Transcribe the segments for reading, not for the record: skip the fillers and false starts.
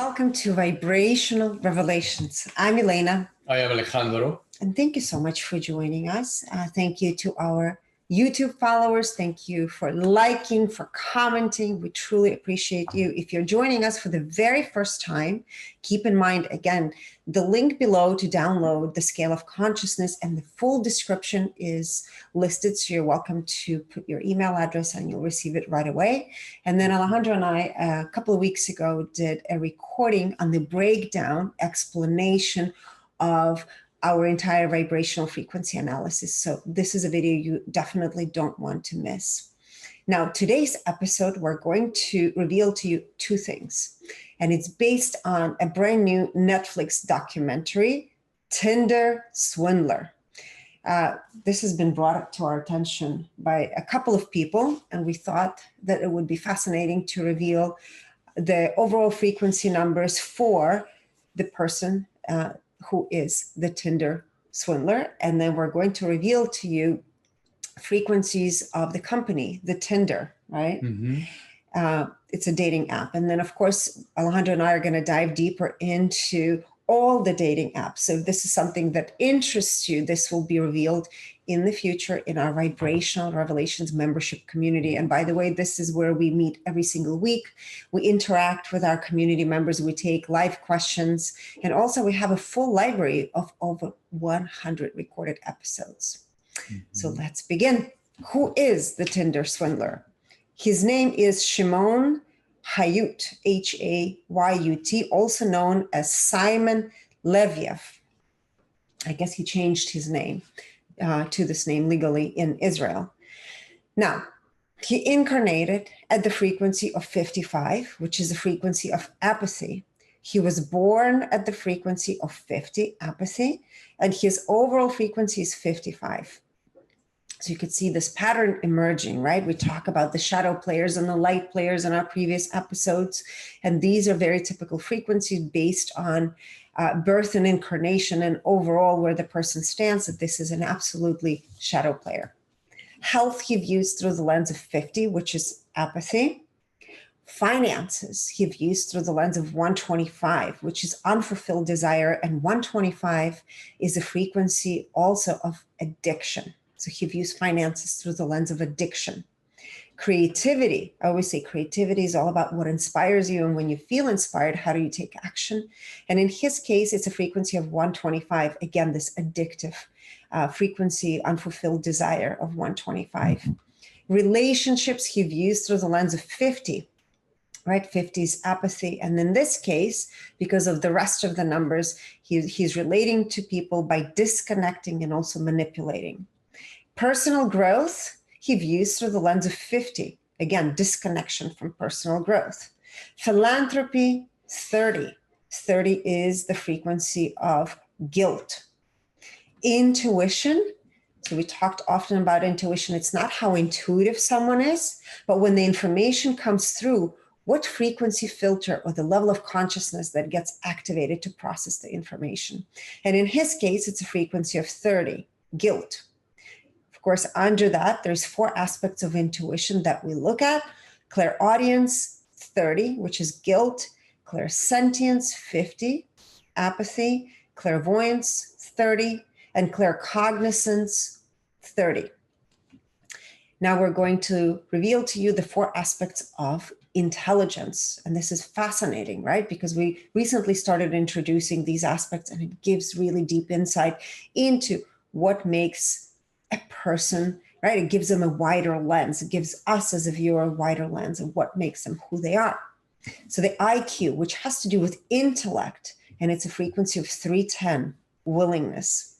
welcome to Vibrational Revelations. I'm Elena. I am Alejandro. And thank you so much for joining us. Thank you to our YouTube followers. Thank you for liking, for commenting. We truly appreciate you. If you're joining us for the very first time, keep in mind, again, the link below to download the Scale of Consciousness and the full description is listed. So you're welcome to put your email address and you'll receive it right away. And then Alejandro and I, a couple of weeks ago, did a recording on the breakdown explanation of our entire vibrational frequency analysis. So this is a video you definitely don't want to miss. Now, today's episode, we're going to reveal to you two things. And it's based on a brand new Netflix documentary, Tinder Swindler. This has been brought up to our attention by a couple of people, and we thought that it would be fascinating to reveal the overall frequency numbers for the person who is the Tinder swindler. And then we're going to reveal to you frequencies of the company, the Tinder, right? Mm-hmm. It's a dating app. And then, of course, Alejandro and I are going to dive deeper into all the dating apps. So if this is something that interests you, this will be revealed in the future in our Vibrational Revelations membership community. And by the way, this is where we meet every single week. We interact with our community members. We take live questions. And also we have a full library of over 100 recorded episodes. Mm-hmm. So let's begin. Who is the Tinder swindler? His name is Shimon Hayut, Hayut, also known as Simon Leviev. I guess he changed his name to this name legally in Israel. Now, he incarnated at the frequency of 55, which is the frequency of apathy. He was born at the frequency of 50, apathy, and his overall frequency is 55. So you could see this pattern emerging, right? We talk about the shadow players and the light players in our previous episodes. And these are very typical frequencies based on birth and incarnation and overall where the person stands, that this is an absolutely shadow player. Health he views through the lens of 50, which is apathy. Finances he views through the lens of 125, which is unfulfilled desire. And 125 is a frequency also of addiction. So he views finances through the lens of addiction. Creativity, I always say creativity is all about what inspires you. And when you feel inspired, how do you take action? And in his case, it's a frequency of 125. Again, this addictive frequency, unfulfilled desire of 125. Mm-hmm. Relationships he views through the lens of 50, right? 50 is apathy. And in this case, because of the rest of the numbers, he's relating to people by disconnecting and also manipulating. Personal growth, he views through the lens of 50. Again, disconnection from personal growth. Philanthropy, 30. 30 is the frequency of guilt. Intuition, so we talked often about intuition. It's not how intuitive someone is, but when the information comes through, what frequency filter or the level of consciousness that gets activated to process the information. And in his case, it's a frequency of 30, guilt. Of course, under that, there's 4 aspects of intuition that we look at. Clairaudience, 30, which is guilt. Clairsentience, 50, apathy. Clairvoyance, 30. And claircognizance, 30. Now we're going to reveal to you the 4 aspects of intelligence. And this is fascinating, right? Because we recently started introducing these aspects, and it gives really deep insight into what makes a person, right? It gives them a wider lens. It gives us as a viewer a wider lens of what makes them who they are. So the IQ, which has to do with intellect, and it's a frequency of 310, willingness.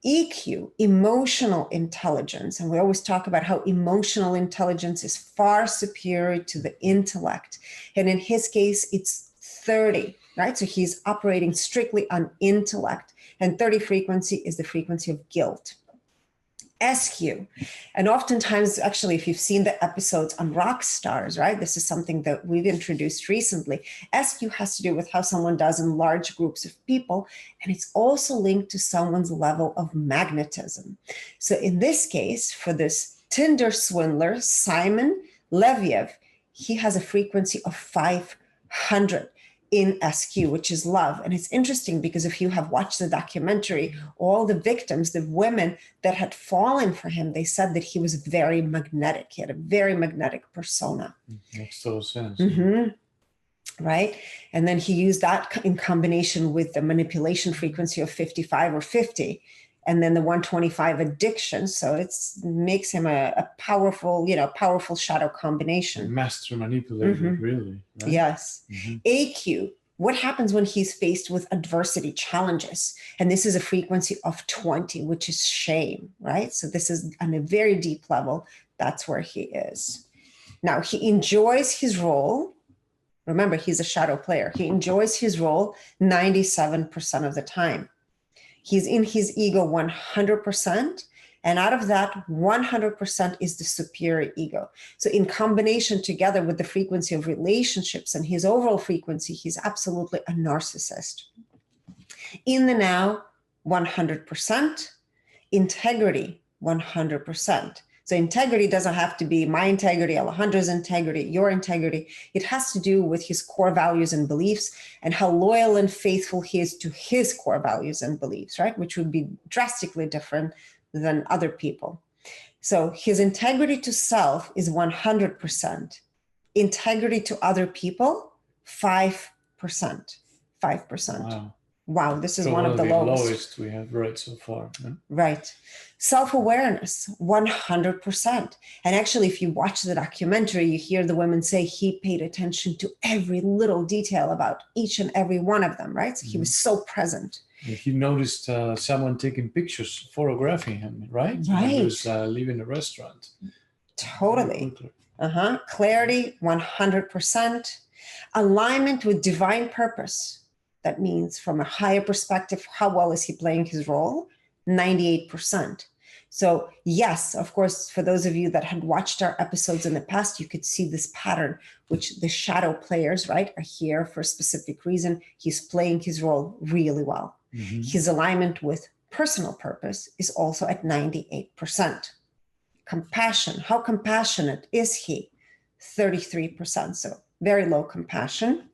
EQ, emotional intelligence. And we always talk about how emotional intelligence is far superior to the intellect. And in his case, it's 30, right? So he's operating strictly on intellect. And 30 frequency is the frequency of guilt. SQ. And oftentimes, actually, if you've seen the episodes on rock stars, right, this is something that we've introduced recently. SQ has to do with how someone does in large groups of people, and it's also linked to someone's level of magnetism. So in this case, for this Tinder swindler, Simon Leviev, he has a frequency of 500. in SQ, which is love. And it's interesting because if you have watched the documentary, all the victims, the women that had fallen for him, they said that he was very magnetic. He had a very magnetic persona. Makes total sense. Right? And then he used that in combination with the manipulation frequency of 55 or 50, and then the 125 addiction. So it makes him a powerful, powerful shadow combination. A master manipulator, really. Right? Yes. AQ, what happens when he's faced with adversity, challenges? And this is a frequency of 20, which is shame, right? So this is on a very deep level. That's where he is. Now, he enjoys his role. Remember, he's a shadow player. He enjoys his role 97% of the time. He's in his ego 100%. And out of that, 100% is the superior ego. So in combination together with the frequency of relationships and his overall frequency, he's absolutely a narcissist. In the now, 100%. Integrity, 100%. So integrity doesn't have to be my integrity, Alejandro's integrity, your integrity. It has to do with his core values and beliefs and how loyal and faithful he is to his core values and beliefs, right? Which would be drastically different than other people. So his integrity to self is 100%. Integrity to other people, 5%. 5%. Wow, this is one of the lowest we have read so far. Yeah? Right. Self-awareness, 100%. And actually, if you watch the documentary, you hear the women say he paid attention to every little detail about each and every one of them, right? So he was so present. He noticed someone taking pictures, photographing him, right? Right. He was leaving a restaurant. Totally. Clarity, 100%. Alignment with divine purpose. That means from a higher perspective, how well is he playing his role? 98%. So yes, of course, for those of you that had watched our episodes in the past, you could see this pattern, which the shadow players, right, are here for a specific reason. He's playing his role really well. His alignment with personal purpose is also at 98%. Compassion, how compassionate is he? 33%. So very low compassion.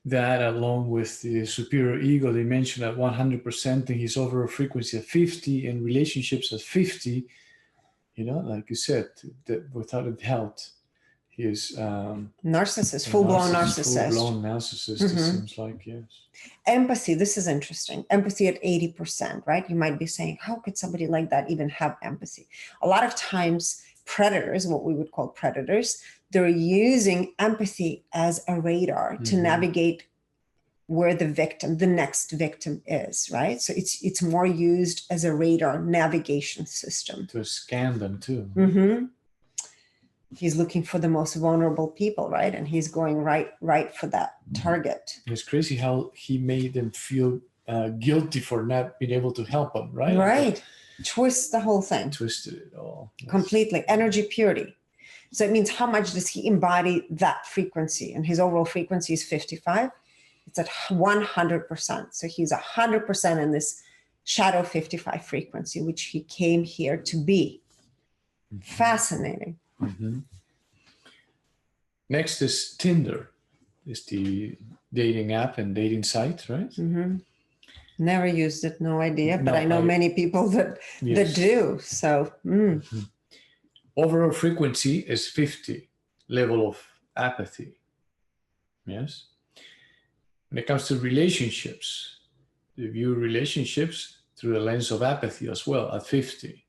That along with the superior ego, they mentioned at 100% and his overall frequency at 50 and relationships at 50, like you said, that without a doubt, he is narcissist, full-blown narcissist. Full-blown narcissist, it seems like, yes. Empathy, this is interesting. Empathy at 80%, right? You might be saying, how could somebody like that even have empathy? A lot of times, predators, what we would call predators, they're using empathy as a radar to navigate where the next victim is, right? So it's more used as a radar navigation system. To scan them too. He's looking for the most vulnerable people, right? And he's going right for that target. It's crazy how he made them feel guilty for not being able to help them, right? Right. Twist the whole thing. Twisted it all. Yes. Completely. Energy purity. So it means how much does he embody that frequency? And his overall frequency is 55. It's at 100%. So he's 100% in this shadow 55 frequency, which he came here to be. Fascinating. Next is Tinder. It's the dating app and dating site, right? Never used it, no idea, but I know many people that do. So overall frequency is 50, level of apathy. Yes. When it comes to relationships, they view relationships through the lens of apathy as well at 50.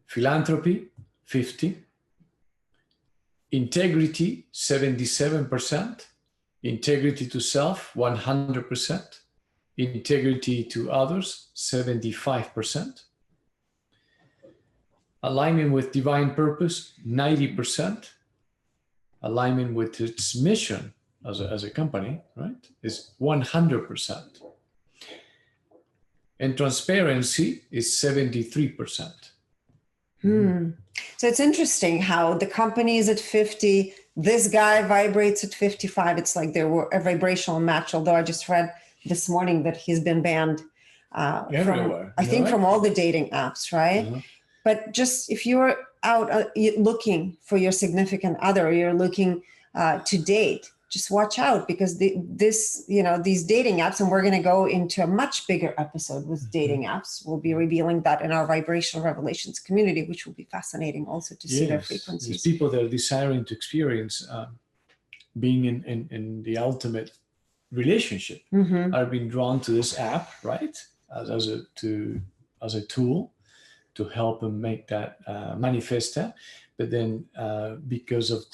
Philanthropy, 50. Integrity, 77%. Integrity to self, 100%. Integrity to others, 75%. Alignment with divine purpose, 90%. Alignment with its mission as a company, right, is 100%. And transparency is 73%. So it's interesting how the company is at 50. This guy vibrates at 55. It's like they were a vibrational match, although I just read this morning that he's been banned from all the dating apps, right? But just if you're out looking for your significant other, you're looking to date, just watch out, because these dating apps, and we're going to go into a much bigger episode with dating apps. We'll be revealing that in our Vibrational Revelations community, which will be fascinating also to see their frequencies. There's people that are desiring to experience being in the ultimate relationship are being drawn to this app, right? As a tool to help them make that manifest that. But then because of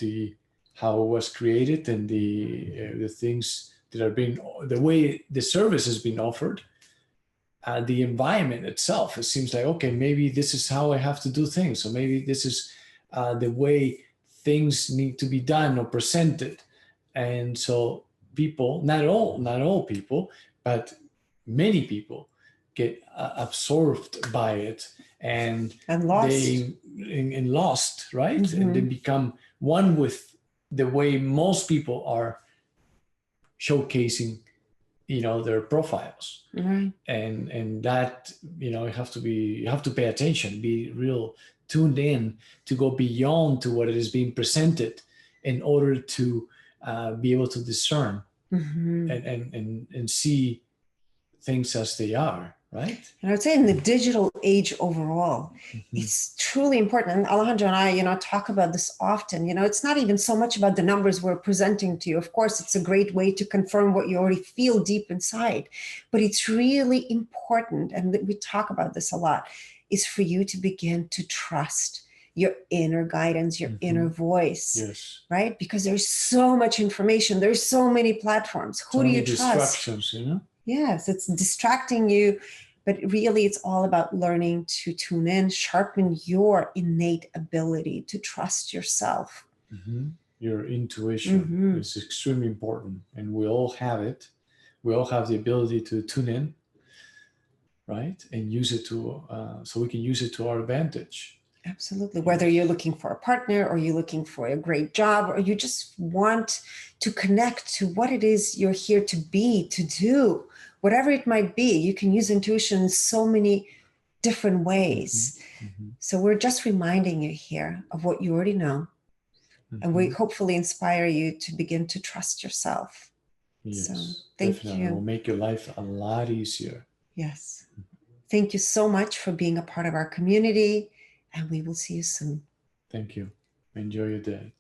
how it was created and the things that are being, the way the service has been offered, the environment itself, it seems like, okay, maybe this is how I have to do things. So maybe this is the way things need to be done or presented. And so people, not all people, but many people get absorbed by it and lost, right? And they become one with the way most people are showcasing, their profiles, and that, you have to pay attention, be real tuned in to go beyond to what it is being presented in order to be able to discern and see things as they are, right? And I would say in the digital age overall, it's truly important. And Alejandro and I, talk about this often. It's not even so much about the numbers we're presenting to you. Of course, it's a great way to confirm what you already feel deep inside. But it's really important, and we talk about this a lot, is for you to begin to trust your inner guidance, your inner voice, right? Because there's so much information. There's so many platforms. Who do you trust? Distractions, Yes, it's distracting you, but really it's all about learning to tune in, sharpen your innate ability to trust yourself. Your intuition is extremely important, and we all have it. We all have the ability to tune in, right? And use it so we can use it to our advantage. Absolutely. Whether you're looking for a partner, or you're looking for a great job, or you just want to connect to what it is you're here to be, to do, whatever it might be, you can use intuition in so many different ways. So we're just reminding you here of what you already know. And we hopefully inspire you to begin to trust yourself. Yes, so thank you. It will make your life a lot easier. Yes. Thank you so much for being a part of our community. And we will see you soon. Thank you. Enjoy your day.